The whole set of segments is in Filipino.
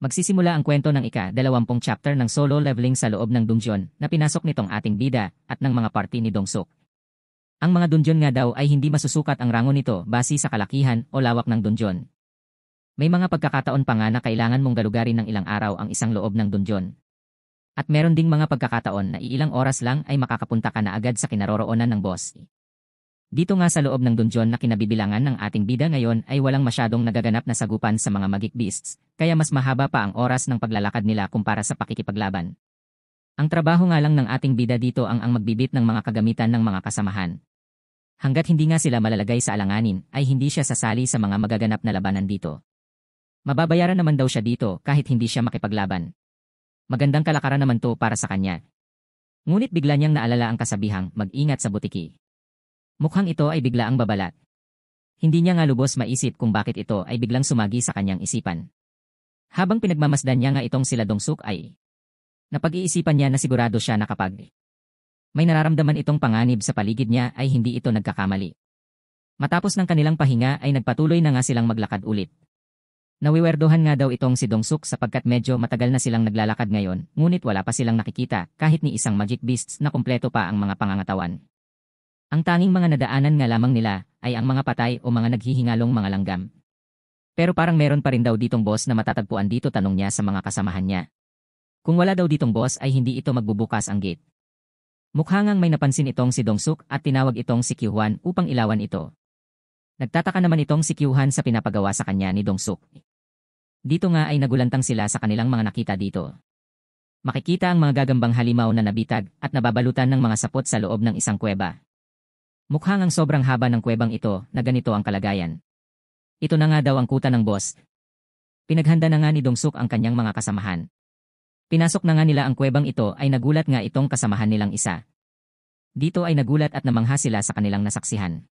Magsisimula ang kwento ng ika-20 chapter ng solo leveling sa loob ng dungeon na pinasok nitong ating bida at ng mga party ni Dongsuk. Ang mga dungeon nga daw ay hindi masusukat ang rango nito base sa kalakihan o lawak ng dungeon. May mga pagkakataon pa nga na kailangan mong galugarin ng ilang araw ang isang loob ng dungeon. At meron ding mga pagkakataon na ilang oras lang ay makakapunta ka na agad sa kinaroroonan ng boss. Dito nga sa loob ng dungeon na kinabibilangan ng ating bida ngayon ay walang masyadong nagaganap na sagupan sa mga magic beasts, kaya mas mahaba pa ang oras ng paglalakad nila kumpara sa pakikipaglaban. Ang trabaho nga lang ng ating bida dito ang magbibit ng mga kagamitan ng mga kasamahan. Hanggat hindi nga sila malalagay sa alanganin, ay hindi siya sasali sa mga magaganap na labanan dito. Mababayaran naman daw siya dito kahit hindi siya makipaglaban. Magandang kalakaran naman to para sa kanya. Ngunit bigla niyang naalala ang kasabihang, mag-ingat sa butiki. Mukhang ito ay bigla ang babalat. Hindi niya nga lubos maisip kung bakit ito ay biglang sumagi sa kanyang isipan. Habang pinagmamasdan niya nga itong sila Dongsuk ay napag-iisipan niya na sigurado siya na kapag may nararamdaman itong panganib sa paligid niya ay hindi ito nagkakamali. Matapos ng kanilang pahinga ay nagpatuloy na nga silang maglakad ulit. Nawiwerdohan nga daw itong si Dongsuk sapagkat medyo matagal na silang naglalakad ngayon, ngunit wala pa silang nakikita kahit ni isang magic beasts na kumpleto pa ang mga pangangatawan. Ang tanging mga nadaanan nga lamang nila ay ang mga patay o mga naghihingalong mga langgam. Pero parang meron pa rin daw ditong boss na matatagpuan dito, tanong niya sa mga kasamahan niya. Kung wala daw ditong boss ay hindi ito magbubukas ang gate. Mukha ngang may napansin itong si Dongsuk at tinawag itong si Kyuhan upang ilawan ito. Nagtataka naman itong si Kyuhan sa pinapagawa sa kanya ni Dongsuk. Dito nga ay nagulantang sila sa kanilang mga nakita dito. Makikita ang mga gagambang halimaw na nabitag at nababalutan ng mga sapot sa loob ng isang kuweba. Mukhang ang sobrang haba ng kuwebang ito na ganito ang kalagayan. Ito na nga daw ang kuta ng boss. Pinaghanda na nga ni Dongsuk ang kanyang mga kasamahan. Pinasok na nga nila ang kuwebang ito ay nagulat nga itong kasamahan nilang isa. Dito ay nagulat at namangha sila sa kanilang nasaksihan.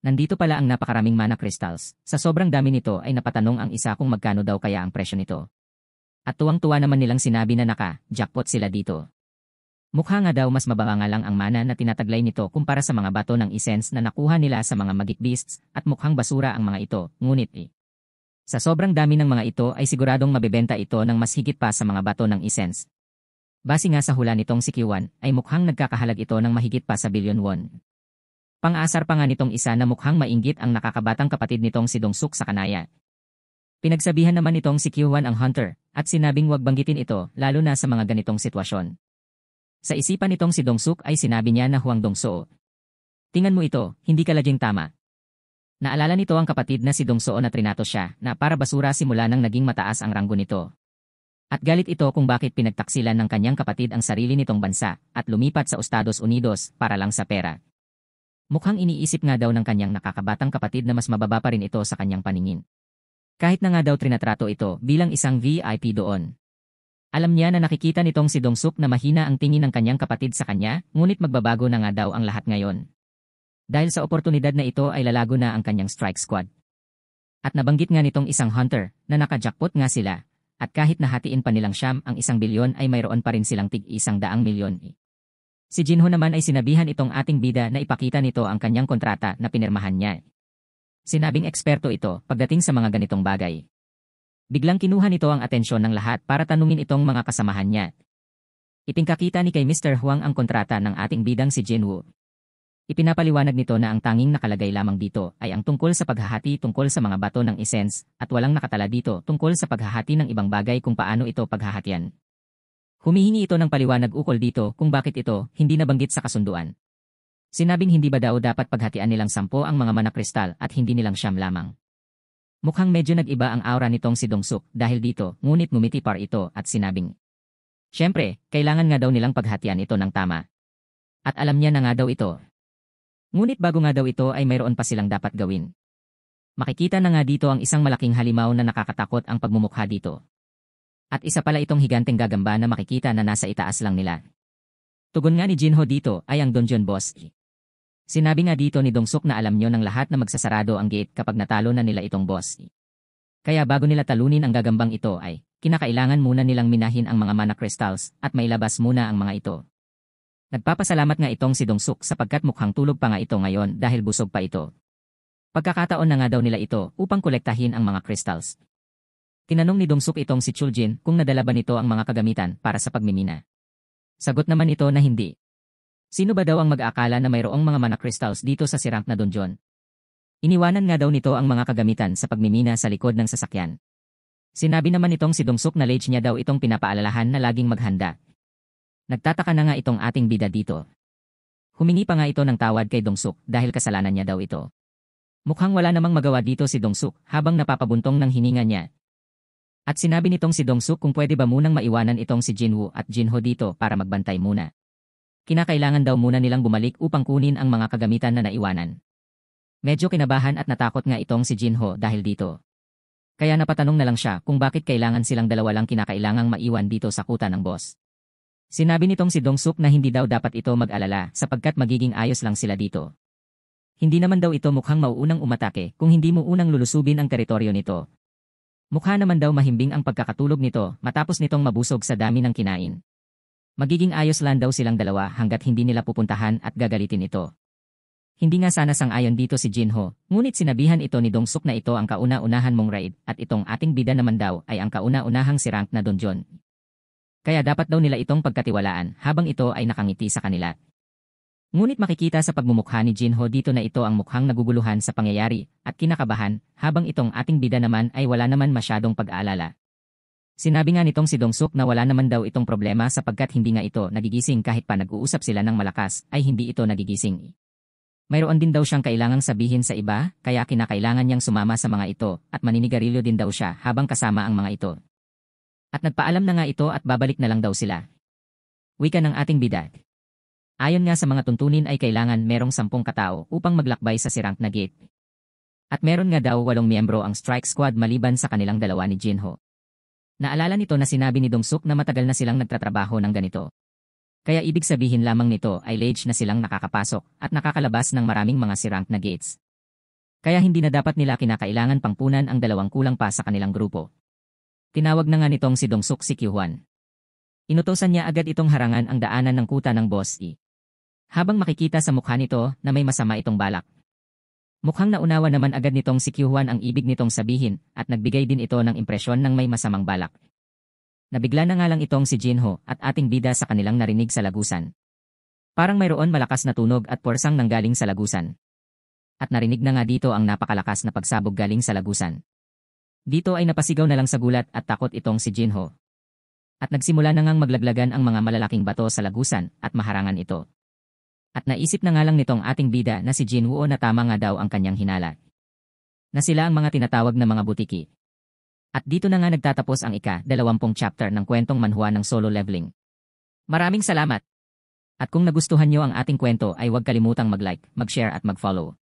Nandito pala ang napakaraming mana crystals. Sa sobrang dami nito ay napatanong ang isa kung magkano daw kaya ang presyo nito. At tuwang-tuwa naman nilang sinabi na naka-jackpot sila dito. Mukha nga daw mas mababa nga lang ang mana na tinataglay nito kumpara sa mga bato ng essence na nakuha nila sa mga magic beasts at mukhang basura ang mga ito, ngunit sa sobrang dami ng mga ito ay siguradong mabebenta ito ng mas higit pa sa mga bato ng essence. Base nga sa hula nitong si Kyuhan ay mukhang nagkakahalag ito ng mahigit pa sa bilyon won. Pang-aasar pa nga nitong isa na mukhang mainggit ang nakakabatang kapatid nitong si Dongsuk sa kanaya. Pinagsabihan naman nitong si Kyuhan ang hunter at sinabing wag banggitin ito lalo na sa mga ganitong sitwasyon. Sa isipan nitong si Dongsuk ay sinabi niya na Huang Dongsuo. Tingnan mo ito, hindi ka laging tama. Naalala nito ang kapatid na si Dongsuo na trinato siya na para basura simula nang naging mataas ang ranggo nito. At galit ito kung bakit pinagtaksilan ng kanyang kapatid ang sarili nitong bansa at lumipat sa Estados Unidos para lang sa pera. Mukhang iniisip nga daw ng kanyang nakakabatang kapatid na mas mababa pa rin ito sa kanyang paningin. Kahit na nga daw trinatrato ito bilang isang VIP doon. Alam niya na nakikita nitong si Dongsuk na mahina ang tingin ng kanyang kapatid sa kanya, ngunit magbabago na nga daw ang lahat ngayon. Dahil sa oportunidad na ito ay lalago na ang kanyang strike squad. At nabanggit nga nitong isang hunter na naka-jackpot nga sila, at kahit nahatiin pa nilang siyam ang 1 bilyon ay mayroon pa rin silang tig 100 milyon. Si Jinho naman ay sinabihan itong ating bida na ipakita nito ang kanyang kontrata na pinirmahan niya. Sinabing eksperto ito pagdating sa mga ganitong bagay. Biglang kinuha nito ang atensyon ng lahat para tanungin itong mga kasamahan niya. Ipinakita ni kay Mr. Huang ang kontrata ng ating bidang si Jinwoo. Ipinapaliwanag nito na ang tanging nakalagay lamang dito ay ang tungkol sa paghahati tungkol sa mga bato ng essence at walang nakatala dito tungkol sa paghahati ng ibang bagay kung paano ito paghahatian. Humihingi ito ng paliwanag ukol dito kung bakit ito hindi nabanggit sa kasunduan. Sinabing hindi ba daw dapat paghatian nilang 10 ang mga mana kristal at hindi nilang 9 lamang. Mukhang medyo nag-iba ang aura nitong si Dongsuk dahil dito, ngunit ngumiti par ito at sinabing. Siyempre, kailangan nga daw nilang paghatian ito ng tama. At alam niya na nga daw ito. Ngunit bago nga daw ito ay mayroon pa silang dapat gawin. Makikita na nga dito ang isang malaking halimaw na nakakatakot ang pagmumukha dito. At isa pala itong higanteng gagamba na makikita na nasa itaas lang nila. Tugon nga ni Jinho dito ay ang dungeon boss. Sinabi nga dito ni Dongsuk na alam nyo ng lahat na magsasarado ang gate kapag natalo na nila itong boss. Kaya bago nila talunin ang gagambang ito ay, kinakailangan muna nilang minahin ang mga mana crystals at mailabas muna ang mga ito. Nagpapasalamat nga itong si Dongsuk sapagkat mukhang tulog pa nga ito ngayon dahil busog pa ito. Pagkakataon na nga daw nila ito upang kolektahin ang mga crystals. Tinanong ni Dongsuk itong si Chuljin kung nadala ba nito ang mga kagamitan para sa pagmimina. Sagot naman ito na hindi. Sino ba daw ang mag-aakala na mayroong mga mana crystals dito sa sirang na dungeon? Iniwanan nga daw nito ang mga kagamitan sa pagmimina sa likod ng sasakyan. Sinabi naman nitong si Dongsuk na lage niya daw itong pinapaalalahan na laging maghanda. Nagtataka na nga itong ating bida dito. Humingi pa nga ito ng tawad kay Dongsuk dahil kasalanan niya daw ito. Mukhang wala namang magawa dito si Dongsuk habang napapabuntong ng hininga niya. At sinabi nitong si Dongsuk kung pwede ba munang maiwanan itong si Jinwoo at Jinho dito para magbantay muna. Kinakailangan daw muna nilang bumalik upang kunin ang mga kagamitan na naiwanan. Medyo kinabahan at natakot nga itong si Jinho dahil dito. Kaya napatanong na lang siya kung bakit kailangan silang dalawa lang kinakailangang maiwan dito sa kuta ng boss. Sinabi nitong si Dongsuk na hindi daw dapat ito mag-alala sapagkat magiging ayos lang sila dito. Hindi naman daw ito mukhang mauunang umatake kung hindi mo unang lulusubin ang teritoryo nito. Mukha naman daw mahimbing ang pagkakatulog nito matapos nitong mabusog sa dami ng kinain. Magiging ayos lang daw silang dalawa hanggat hindi nila pupuntahan at gagalitin ito. Hindi nga sana sang-ayon dito si Jinho, ngunit sinabihan ito ni Dongsuk na ito ang kauna-unahan mong raid at itong ating bida naman daw ay ang kauna-unahang si rank na dungeon. Kaya dapat daw nila itong pagkatiwalaan habang ito ay nakangiti sa kanila. Ngunit makikita sa pagmumukha ni Jinho dito na ito ang mukhang naguguluhan sa pangyayari at kinakabahan habang itong ating bida naman ay wala naman masyadong pag-aalala. Sinabi nga nitong si Dongsuk na wala naman daw itong problema sapagkat hindi nga ito nagigising kahit pa nag-uusap sila ng malakas ay hindi ito nagigising. Mayroon din daw siyang kailangang sabihin sa iba kaya kinakailangan niyang sumama sa mga ito at maninigarilyo din daw siya habang kasama ang mga ito. At nagpaalam na nga ito at babalik na lang daw sila. Wika ng ating bida. Ayon nga sa mga tuntunin ay kailangan merong 10 katao upang maglakbay sa sirang na gate. At meron nga daw 8 miyembro ang strike squad maliban sa kanilang dalawa ni Jinho. Naalala nito na sinabi ni Dongsuk na matagal na silang nagtatrabaho ng ganito. Kaya ibig sabihin lamang nito ay lage na silang nakakapasok at nakakalabas ng maraming mga sirang na gates. Kaya hindi na dapat nila kinakailangan pangpunan ang 2 kulang pa sa kanilang grupo. Tinawag na nga nitong si Dongsuk si Kyuhwan. Inutosan niya agad itong harangan ang daanan ng kuta ng boss E. Habang makikita sa mukha nito na may masama itong balak. Mukhang naunawa naman agad nitong si Kyuhwan ang ibig nitong sabihin at nagbigay din ito ng impresyon ng may masamang balak. Nabigla na nga lang itong si Jinho at ating bida sa kanilang narinig sa lagusan. Parang mayroon malakas na tunog at puwersang nanggaling sa lagusan. At narinig na nga dito ang napakalakas na pagsabog galing sa lagusan. Dito ay napasigaw na lang sa gulat at takot itong si Jinho. At nagsimula na ngang maglaglagan ang mga malalaking bato sa lagusan at maharangan ito. At naisip na nga lang nitong ating bida na si Jinwoo na tama nga daw ang kanyang hinala. Na sila ang mga tinatawag na mga butiki. At dito na nga nagtatapos ang ika-20 chapter ng kwentong manhwa ng Solo Leveling. Maraming salamat! At kung nagustuhan nyo ang ating kwento ay huwag kalimutang mag-like, mag-share at mag-follow.